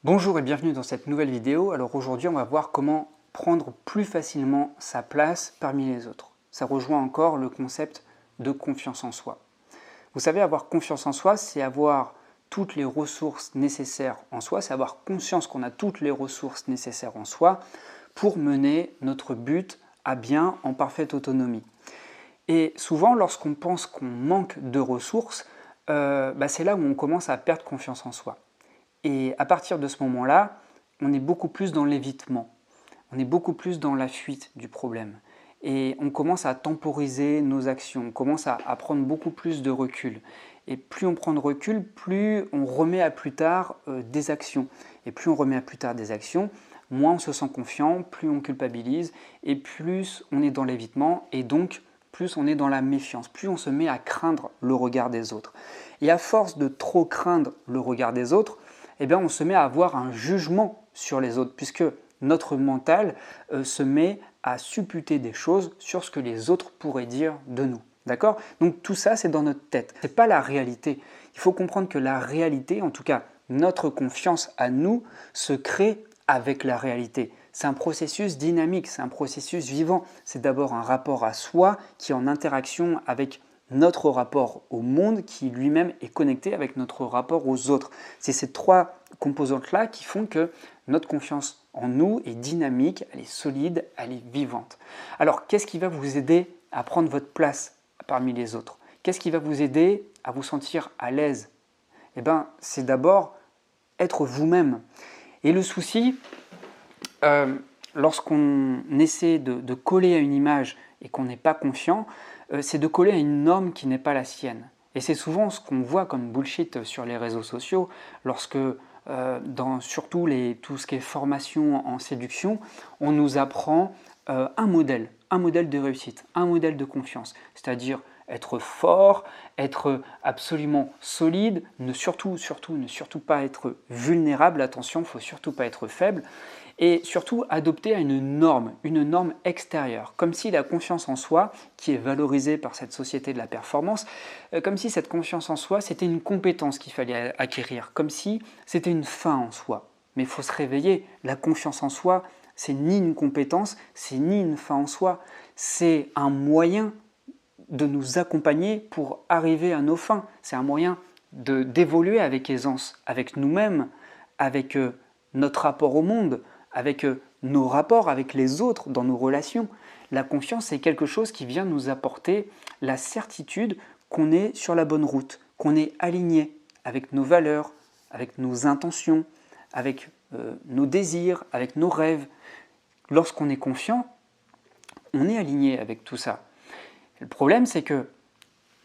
Bonjour et bienvenue dans cette nouvelle vidéo. Alors aujourd'hui on va voir comment prendre plus facilement sa place parmi les autres. Ça rejoint encore le concept de confiance en soi. Vous savez, avoir confiance en soi, c'est avoir toutes les ressources nécessaires en soi, c'est avoir conscience qu'on a toutes les ressources nécessaires en soi pour mener notre but à bien en parfaite autonomie. Et souvent lorsqu'on pense qu'on manque de ressources, c'est là où on commence à perdre confiance en soi. Et à partir de ce moment-là, on est beaucoup plus dans l'évitement, on est beaucoup plus dans la fuite du problème. Et on commence à temporiser nos actions, on commence à prendre beaucoup plus de recul. Et plus on prend de recul, plus on remet à plus tard des actions. Et plus on remet à plus tard des actions, moins on se sent confiant, plus on culpabilise, et plus on est dans l'évitement, et donc plus on est dans la méfiance, plus on se met à craindre le regard des autres. Et à force de trop craindre le regard des autres, on se met à avoir un jugement sur les autres, puisque notre mental se met à supputer des choses sur ce que les autres pourraient dire de nous. D'accord ? Donc tout ça, c'est dans notre tête. Ce n'est pas la réalité. Il faut comprendre que la réalité, en tout cas notre confiance à nous, se crée avec la réalité. C'est un processus dynamique, c'est un processus vivant. C'est d'abord un rapport à soi qui est en interaction avec notre rapport au monde qui lui-même est connecté avec notre rapport aux autres. C'est ces trois composantes-là qui font que notre confiance en nous est dynamique, elle est solide, elle est vivante. Alors, qu'est-ce qui va vous aider à prendre votre place parmi les autres? Qu'est-ce qui va vous aider à vous sentir à l'aise? C'est d'abord être vous-même. Et le souci, lorsqu'on essaie de coller à une image et qu'on n'est pas confiant, c'est de coller à une norme qui n'est pas la sienne. Et c'est souvent ce qu'on voit comme bullshit sur les réseaux sociaux, lorsque, surtout tout ce qui est formation en séduction, on nous apprend un modèle de réussite, un modèle de confiance, c'est-à-dire être fort, être absolument solide, ne surtout pas être vulnérable, attention, il ne faut surtout pas être faible, et surtout adopter une norme extérieure, comme si la confiance en soi, qui est valorisée par cette société de la performance, comme si cette confiance en soi, c'était une compétence qu'il fallait acquérir, comme si c'était une fin en soi. Mais il faut se réveiller, la confiance en soi, c'est ni une compétence, c'est ni une fin en soi, c'est un moyen de nous accompagner pour arriver à nos fins, c'est un moyen d'évoluer avec aisance, avec nous-mêmes, avec notre rapport au monde, avec nos rapports avec les autres dans nos relations. La confiance, c'est quelque chose qui vient nous apporter la certitude qu'on est sur la bonne route, qu'on est aligné avec nos valeurs, avec nos intentions, avec nos désirs, avec nos rêves. Lorsqu'on est confiant, on est aligné avec tout ça. Le problème, c'est que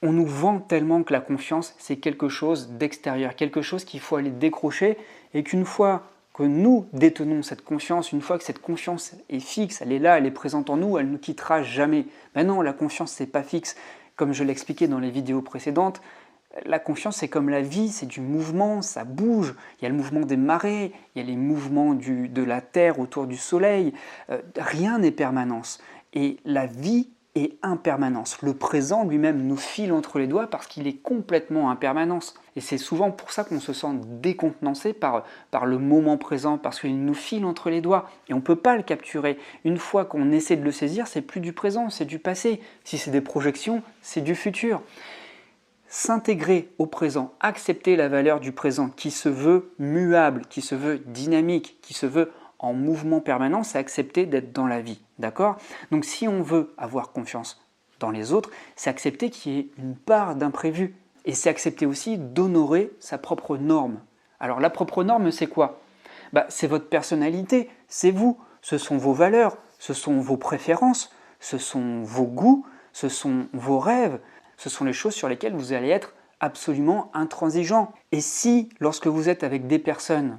on nous vend tellement que la confiance, c'est quelque chose d'extérieur, quelque chose qu'il faut aller décrocher, et qu'une fois que nous détenons cette confiance, une fois que cette confiance est fixe, elle est là, elle est présente en nous, elle ne nous quittera jamais. Mais non, la confiance, c'est pas fixe. Comme je l'expliquais dans les vidéos précédentes, la confiance, c'est comme la vie, c'est du mouvement, ça bouge. Il y a le mouvement des marées, il y a les mouvements de la Terre autour du Soleil. Rien n'est permanence. Et la vie est impermanence. Le présent lui-même nous file entre les doigts parce qu'il est complètement impermanence. Et c'est souvent pour ça qu'on se sent décontenancé par le moment présent, parce qu'il nous file entre les doigts et on ne peut pas le capturer. Une fois qu'on essaie de le saisir, c'est plus du présent, c'est du passé. Si c'est des projections, c'est du futur. S'intégrer au présent, accepter la valeur du présent qui se veut muable, qui se veut dynamique, qui se veut en mouvement permanent, c'est accepter d'être dans la vie, d'accord ? Donc si on veut avoir confiance dans les autres, c'est accepter qu'il y ait une part d'imprévu. Et c'est accepter aussi d'honorer sa propre norme. Alors la propre norme, c'est quoi ? C'est votre personnalité, c'est vous, ce sont vos valeurs, ce sont vos préférences, ce sont vos goûts, ce sont vos rêves, ce sont les choses sur lesquelles vous allez être absolument intransigeant. Et si, lorsque vous êtes avec des personnes,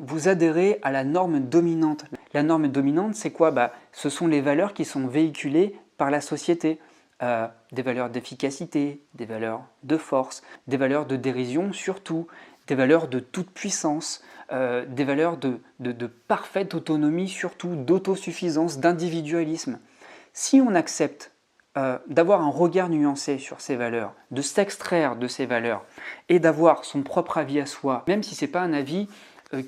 vous adhérez à la norme dominante. La norme dominante, c'est quoi ? Ce sont les valeurs qui sont véhiculées par la société. Des valeurs d'efficacité, des valeurs de force, des valeurs de dérision surtout, des valeurs de toute puissance, des valeurs de parfaite autonomie surtout, d'autosuffisance, d'individualisme. Si on accepte d'avoir un regard nuancé sur ses valeurs, de s'extraire de ses valeurs et d'avoir son propre avis à soi, même si ce n'est pas un avis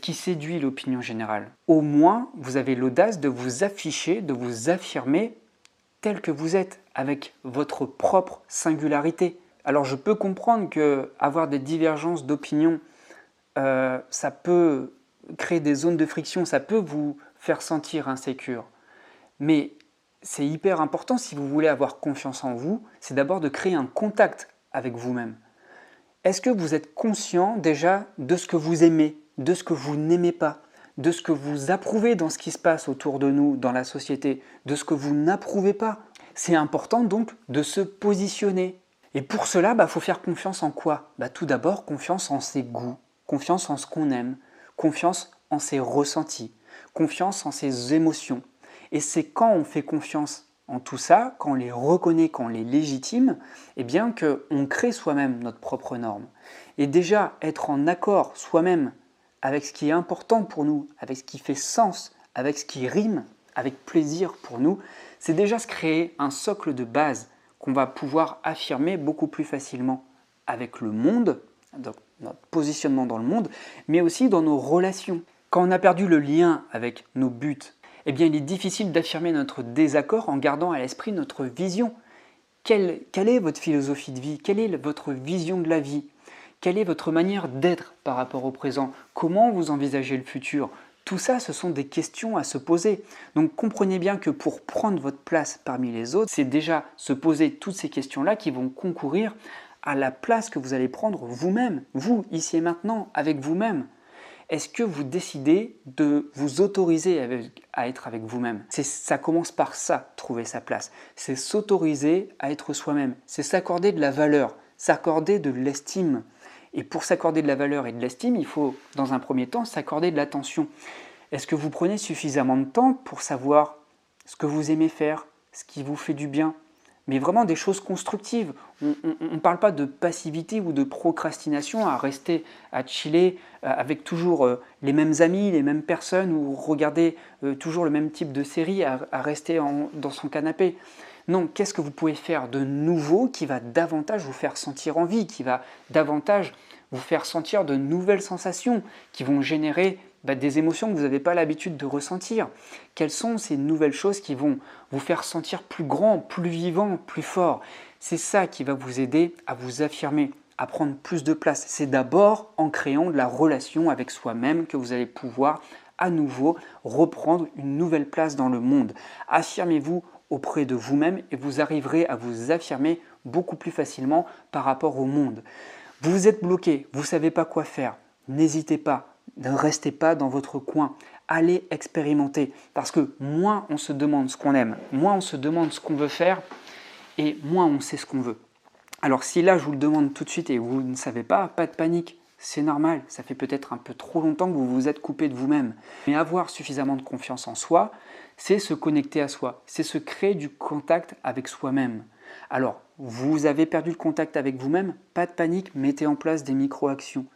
qui séduit l'opinion générale. Au moins, vous avez l'audace de vous afficher, de vous affirmer tel que vous êtes, avec votre propre singularité. Alors je peux comprendre qu'avoir des divergences d'opinion, ça peut créer des zones de friction, ça peut vous faire sentir insécure. Mais c'est hyper important si vous voulez avoir confiance en vous, c'est d'abord de créer un contact avec vous-même. Est-ce que vous êtes conscient déjà de ce que vous aimez, de ce que vous n'aimez pas, de ce que vous approuvez dans ce qui se passe autour de nous, dans la société, de ce que vous n'approuvez pas? C'est important donc de se positionner. Et pour cela, il faut faire confiance en quoi? Tout d'abord, confiance en ses goûts, confiance en ce qu'on aime, confiance en ses ressentis, confiance en ses émotions. Et c'est quand on fait confiance en tout ça, quand on les reconnaît, quand on les légitime, eh bien qu'on crée soi-même notre propre norme. Et déjà, être en accord soi-même avec ce qui est important pour nous, avec ce qui fait sens, avec ce qui rime, avec plaisir pour nous, c'est déjà se créer un socle de base qu'on va pouvoir affirmer beaucoup plus facilement avec le monde, donc notre positionnement dans le monde, mais aussi dans nos relations. Quand on a perdu le lien avec nos buts, eh bien, il est difficile d'affirmer notre désaccord en gardant à l'esprit notre vision. Quelle est votre philosophie de vie? Quelle est votre vision de la vie? Quelle est votre manière d'être par rapport au présent? Comment vous envisagez le futur? Tout ça, ce sont des questions à se poser. Donc comprenez bien que pour prendre votre place parmi les autres, c'est déjà se poser toutes ces questions-là qui vont concourir à la place que vous allez prendre vous-même, vous, ici et maintenant, avec vous-même. Est-ce que vous décidez de vous autoriser à être avec vous-même? Ça commence par ça, trouver sa place. C'est s'autoriser à être soi-même. C'est s'accorder de la valeur, s'accorder de l'estime. Et pour s'accorder de la valeur et de l'estime, il faut, dans un premier temps, s'accorder de l'attention. Est-ce que vous prenez suffisamment de temps pour savoir ce que vous aimez faire, ce qui vous fait du bien? Mais vraiment des choses constructives. On ne parle pas de passivité ou de procrastination, à rester, à chiller avec toujours les mêmes amis, les mêmes personnes, ou regarder toujours le même type de série, à rester dans son canapé. Non, qu'est-ce que vous pouvez faire de nouveau qui va davantage vous faire sentir en vie, qui va davantage vous faire sentir de nouvelles sensations, qui vont générer des émotions que vous n'avez pas l'habitude de ressentir? Quelles sont ces nouvelles choses qui vont vous faire sentir plus grand, plus vivant, plus fort? C'est ça qui va vous aider à vous affirmer, à prendre plus de place. C'est d'abord en créant de la relation avec soi-même que vous allez pouvoir à nouveau reprendre une nouvelle place dans le monde. Affirmez-vous auprès de vous-même et vous arriverez à vous affirmer beaucoup plus facilement par rapport au monde. Vous vous êtes bloqué, vous ne savez pas quoi faire, n'hésitez pas. Ne restez pas dans votre coin, allez expérimenter, parce que moins on se demande ce qu'on aime, moins on se demande ce qu'on veut faire, et moins on sait ce qu'on veut. Alors si là je vous le demande tout de suite et vous ne savez pas de panique, c'est normal, ça fait peut-être un peu trop longtemps que vous vous êtes coupé de vous-même. Mais avoir suffisamment de confiance en soi, c'est se connecter à soi, c'est se créer du contact avec soi-même. Alors, vous avez perdu le contact avec vous-même, pas de panique, mettez en place des micro-actions.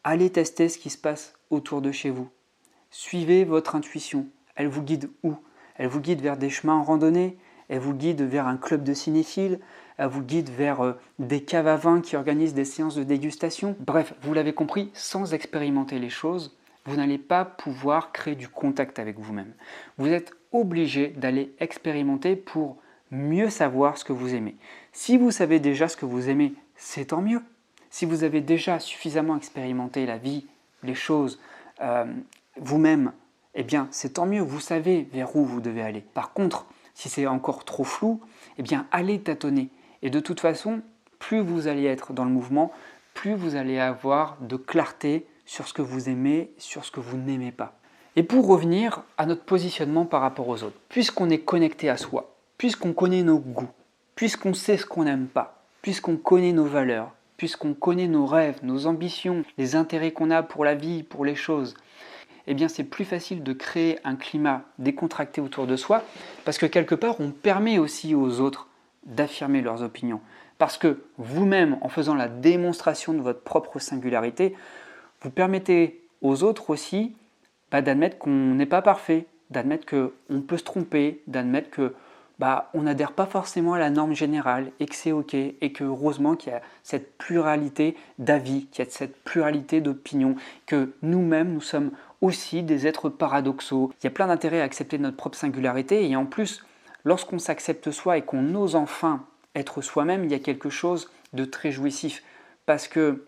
Allez tester ce qui se passe autour de chez vous. Suivez votre intuition. Elle vous guide où? Elle vous guide vers des chemins en randonnée, elle vous guide vers un club de cinéphiles, elle vous guide vers des caves à vin qui organisent des séances de dégustation. Bref, vous l'avez compris, sans expérimenter les choses, vous n'allez pas pouvoir créer du contact avec vous-même. Vous êtes obligé d'aller expérimenter pour mieux savoir ce que vous aimez. Si vous savez déjà ce que vous aimez, c'est tant mieux. Si vous avez déjà suffisamment expérimenté la vie, les choses, vous-même, eh bien c'est tant mieux, vous savez vers où vous devez aller. Par contre, si c'est encore trop flou, eh bien allez tâtonner. Et de toute façon, plus vous allez être dans le mouvement, plus vous allez avoir de clarté sur ce que vous aimez, sur ce que vous n'aimez pas. Et pour revenir à notre positionnement par rapport aux autres, puisqu'on est connecté à soi, puisqu'on connaît nos goûts, puisqu'on sait ce qu'on n'aime pas, puisqu'on connaît nos valeurs, puisqu'on connaît nos rêves, nos ambitions, les intérêts qu'on a pour la vie, pour les choses, eh bien c'est plus facile de créer un climat décontracté autour de soi, parce que quelque part on permet aussi aux autres d'affirmer leurs opinions. Parce que vous-même, en faisant la démonstration de votre propre singularité, vous permettez aux autres aussi d'admettre qu'on n'est pas parfait, d'admettre qu'on peut se tromper, d'admettre que on n'adhère pas forcément à la norme générale et que c'est OK et que heureusement qu'il y a cette pluralité d'avis, qu'il y a cette pluralité d'opinions, que nous-mêmes, nous sommes aussi des êtres paradoxaux. Il y a plein d'intérêt à accepter notre propre singularité et en plus, lorsqu'on s'accepte soi et qu'on ose enfin être soi-même, il y a quelque chose de très jouissif parce que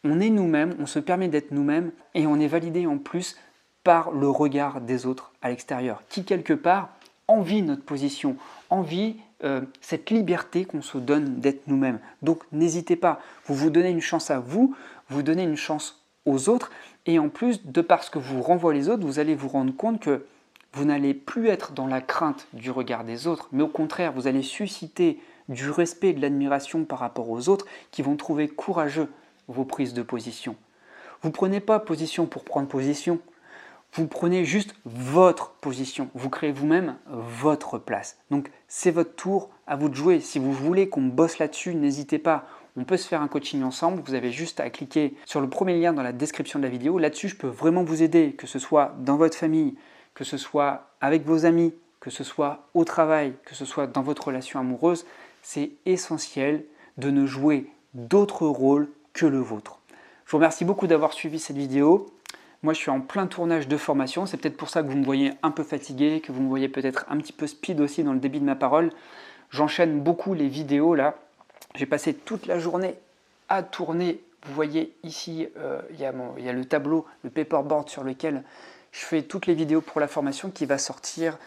on est nous-mêmes, on se permet d'être nous-mêmes et on est validé en plus par le regard des autres à l'extérieur, qui quelque part envie notre position, envie cette liberté qu'on se donne d'être nous-mêmes. Donc n'hésitez pas, vous vous donnez une chance à vous, vous donnez une chance aux autres, et en plus, de par ce que vous renvoie les autres, vous allez vous rendre compte que vous n'allez plus être dans la crainte du regard des autres, mais au contraire, vous allez susciter du respect et de l'admiration par rapport aux autres qui vont trouver courageux vos prises de position. Vous ne prenez pas position pour prendre position, vous prenez juste votre position, vous créez vous-même votre place. Donc c'est votre tour, à vous de jouer. Si vous voulez qu'on bosse là-dessus, n'hésitez pas. On peut se faire un coaching ensemble, vous avez juste à cliquer sur le premier lien dans la description de la vidéo. Là-dessus, je peux vraiment vous aider, que ce soit dans votre famille, que ce soit avec vos amis, que ce soit au travail, que ce soit dans votre relation amoureuse. C'est essentiel de ne jouer d'autres rôles que le vôtre. Je vous remercie beaucoup d'avoir suivi cette vidéo. Moi, je suis en plein tournage de formation. C'est peut-être pour ça que vous me voyez un peu fatigué, que vous me voyez peut-être un petit peu speed aussi dans le débit de ma parole. J'enchaîne beaucoup les vidéos là. J'ai passé toute la journée à tourner. Vous voyez ici, il y a le tableau, le paperboard sur lequel je fais toutes les vidéos pour la formation qui va sortir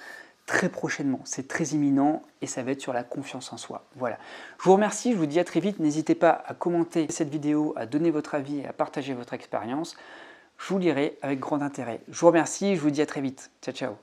très prochainement. C'est très imminent et ça va être sur la confiance en soi. Voilà. Je vous remercie, je vous dis à très vite. N'hésitez pas à commenter cette vidéo, à donner votre avis et à partager votre expérience. Je vous lirai avec grand intérêt. Je vous remercie, je vous dis à très vite. Ciao, ciao.